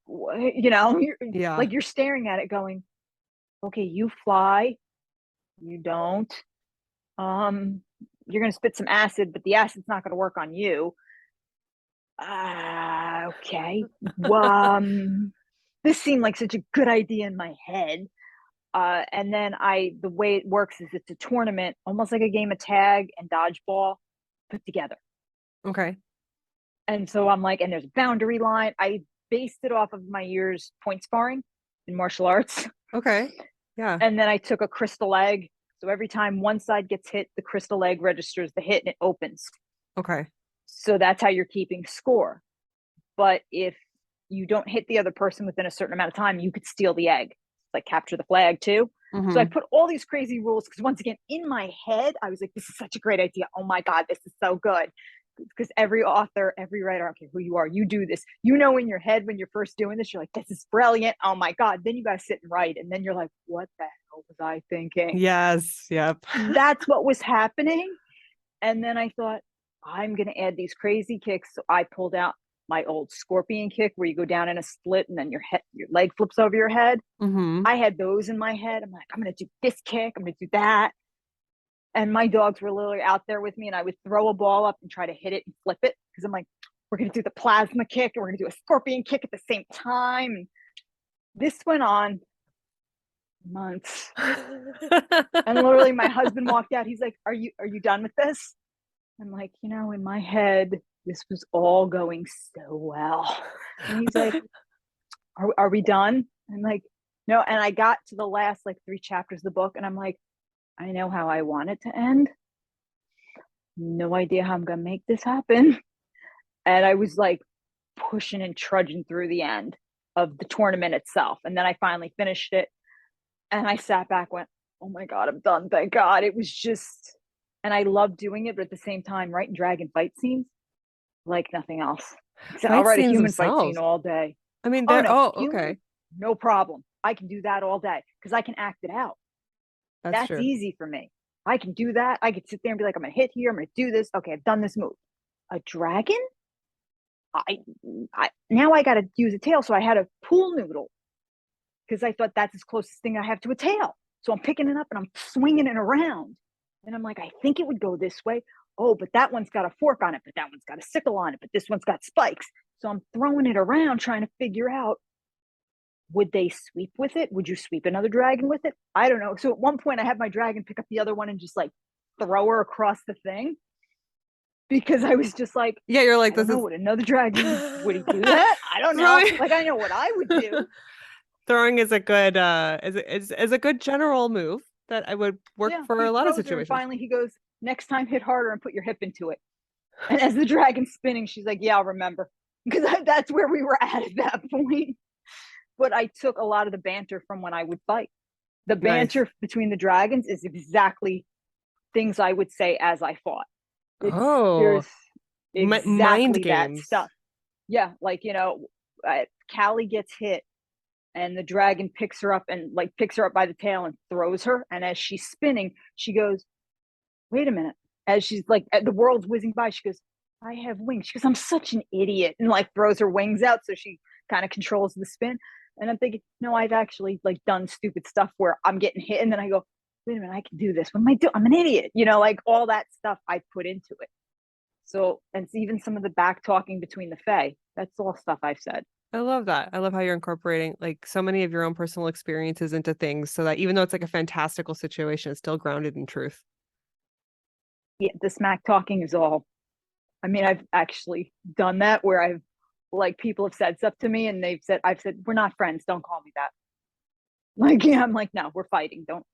Yeah. like, you're staring at it going, okay, you fly, you don't. You're gonna spit some acid, but the acid's not gonna work on you. Okay. This seemed like such a good idea in my head. And then the way it works is it's a tournament, almost like a game of tag and dodgeball put together. Okay. And so I'm like, and there's a boundary line. I based it off of my years point sparring in martial arts. Okay. Yeah. And then I took a crystal egg. So every time one side gets hit, the crystal egg registers the hit and it opens. Okay. So that's how you're keeping score. But if you don't hit the other person within a certain amount of time, you could steal the egg. Like, capture the flag too. So I put all these crazy rules, because once again, in my head, I was like, this is such a great idea. Oh my God, this is so good. Because every author, every writer, I don't care who you are, you do this. In your head when you're first doing this, you're like, this is brilliant. Oh my God. Then you got to sit and write. And then you're like, what the hell was I thinking? Yes. Yep. That's what was happening. And then I thought, I'm going to add these crazy kicks. So I pulled out my old scorpion kick, where you go down in a split and then your leg flips over your head. I had those in my head. I'm like, I'm going to do this kick. I'm going to do that. And my dogs were literally out there with me, and I would throw a ball up and try to hit it and flip it, because I'm like, we're going to do the plasma kick and we're going to do a scorpion kick at the same time. And this went on months. And literally my husband walked out. He's like, are you done with this? I'm like, in my head, this was all going so well. And he's like, are we done? I'm like, No, and I got to the last like 3 chapters of the book, and I'm like, I know how I want it to end. No idea how I'm gonna make this happen. And I was like pushing and trudging through the end of the tournament itself. And then I finally finished it. And I sat back, went, oh my God, I'm done. Thank God. It was just, and I love doing it, but at the same time, writing dragon fight scenes like nothing else. So I'll Fight write a scenes human fight scene themselves. all day. I mean, Oh they're, no, oh, human, okay. no problem. I can do that all day because I can act it out. That's That's true. easy for me. I can do that. I could sit there and be like, I'm gonna hit here, I'm gonna do this. Okay, I've done this move. A dragon? I, I now I gotta use a tail. So I had a pool noodle because I thought that's the closest thing I have to a tail. So I'm picking it up and I'm swinging it around. And I'm like, I think it would go this way. Oh, but that one's got a fork on it, but that one's got a sickle on it, but this one's got spikes. So I'm throwing it around trying to figure out, would they sweep with it? Would you sweep another dragon with it? I don't know. So at one point I had my dragon pick up the other one and just like throw her across the thing because I was just like, Yeah, you're like, I don't this know, is would another dragon, would he do that? I don't know. throwing. Like I know what I would do. Throwing is a good is a good general move that I would work Yeah, for he a lot of throws her and situations. finally he goes, next time hit harder and put your hip into it. And as the dragon's spinning, she's like, yeah, I'll remember. Because that's where we were at that point. But I took a lot of the banter from when I would fight. The Nice. banter between the dragons is exactly things I would say as I fought. Oh, There's mind exactly that games. stuff. Yeah, like Callie gets hit, and the dragon picks her up and like picks her up by the tail and throws her. And as she's spinning, she goes, "Wait a minute!" As she's like, the world's whizzing by, she goes, "I have wings." She goes, "I'm such an idiot," and like throws her wings out so she kind of controls the spin. And I'm thinking, no, I've actually like done stupid stuff where I'm getting hit, and then I go, "Wait a minute, I can do this. What am I doing? I'm an idiot." Like all that stuff I put into it. So, and it's even some of the back talking between the Fae, that's all stuff I've said. I love that. I love how you're incorporating like so many of your own personal experiences into things so that even though it's like a fantastical situation, it's still grounded in truth. Yeah, the smack talking is all. I mean, I've actually done that where I've like people have said stuff to me and I've said, we're not friends. Don't call me that. Like, yeah, I'm like, no, we're fighting. Don't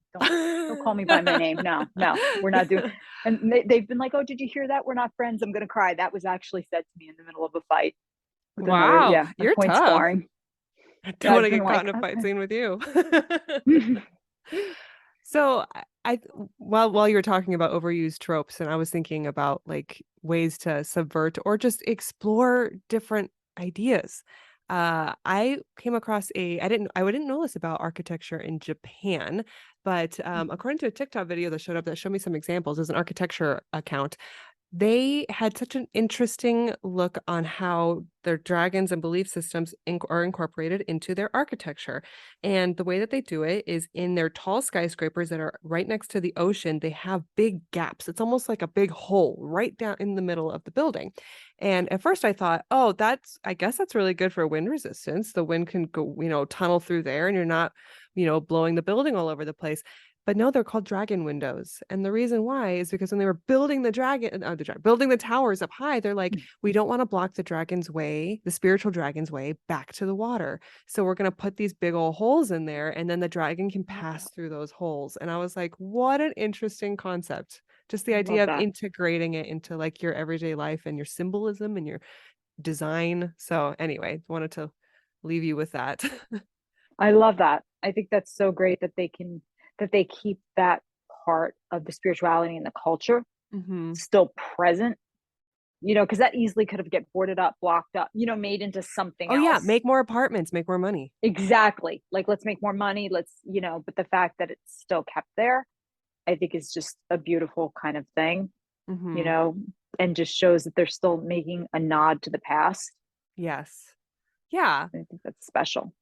call me by my name. No, no, we're not doing. And they've been like, oh, did you hear that? We're not friends. I'm gonna cry. That was actually said to me in the middle of a fight with another, Wow, yeah, a you're point tough. sparring. I don't Yeah, want I've to been get caught in like, a fight scene with you. okay. So I while you were talking about overused tropes, and I was thinking about like ways to subvert or just explore different ideas. I came across I didn't know this about architecture in Japan, but according to a TikTok video that showed up that showed me some examples as an architecture account, they had such an interesting look on how their dragons and belief systems are incorporated into their architecture. And the way that they do it is in their tall skyscrapers that are right next to the ocean, they have big gaps. It's almost like a big hole right down in the middle of the building. And at first I thought, oh, I guess that's really good for wind resistance. The wind can go, tunnel through there and you're not, blowing the building all over the place. But no, they're called dragon windows. And the reason why is because when they were building building the towers up high, they're like, we don't want to block the dragon's way, the spiritual dragon's way back to the water. So we're going to put these big old holes in there and then the dragon can pass through those holes. And I was like, what an interesting concept. Just the I love idea of that. integrating it into like your everyday life and your symbolism and your design. So anyway, wanted to leave you with that. I love that. I think that's so great that they keep that part of the spirituality and the culture hmm still present. Because that easily could have get boarded up, blocked up, made into something Oh yeah, else. make more apartments, make more money. Exactly. Like let's make more money. But the fact that it's still kept there, I think is just a beautiful kind of thing, you hmm know, and just shows that they're still making a nod to the past. Yes. Yeah. I think that's special.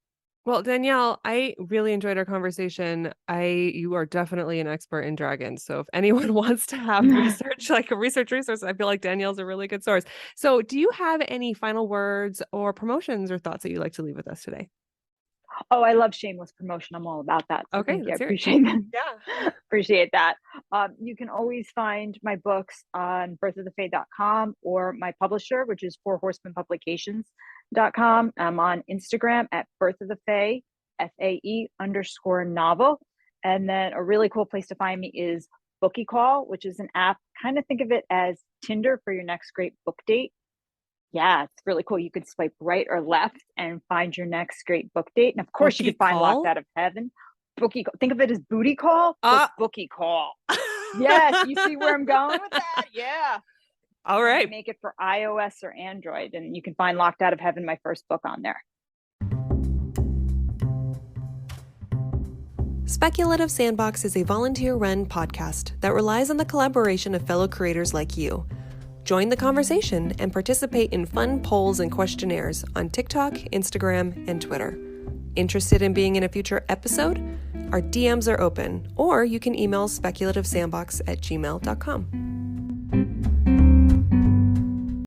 Well, Danielle, I really enjoyed our conversation. You are definitely an expert in dragons. So if anyone wants to have research, like a research resource, I feel like Danielle's a really good source. So do you have any final words or promotions or thoughts that you'd like to leave with us today? Oh, I love shameless promotion. I'm all about that. So Okay, thank you. I let's hear it. appreciate that. Yeah. Appreciate that. You can always find my books on birthofthefae.com or my publisher, which is Four Horsemen Publications.com. I'm on Instagram at Birth of the Fae. FAE_novel. And then a really cool place to find me is Bookie Call, which is an app. Kind of think of it as Tinder for your next great book date. Yeah, it's really cool. You could swipe right or left and find your next great book date. And of course, you Bookie could find Locked Call? Out of Heaven. Think of it as Booty Call, but Ah. Bookie Call. Yes, you see where I'm going with that? Yeah. All And they right. make it for iOS or Android, and you can find Locked Out of Heaven, my first book, on there. Speculative Sandbox is a volunteer-run podcast that relies on the collaboration of fellow creators like you. Join the conversation and participate in fun polls and questionnaires on TikTok, Instagram, and Twitter. Interested in being in a future episode? Our DMs are open, or you can email speculativesandbox@gmail.com.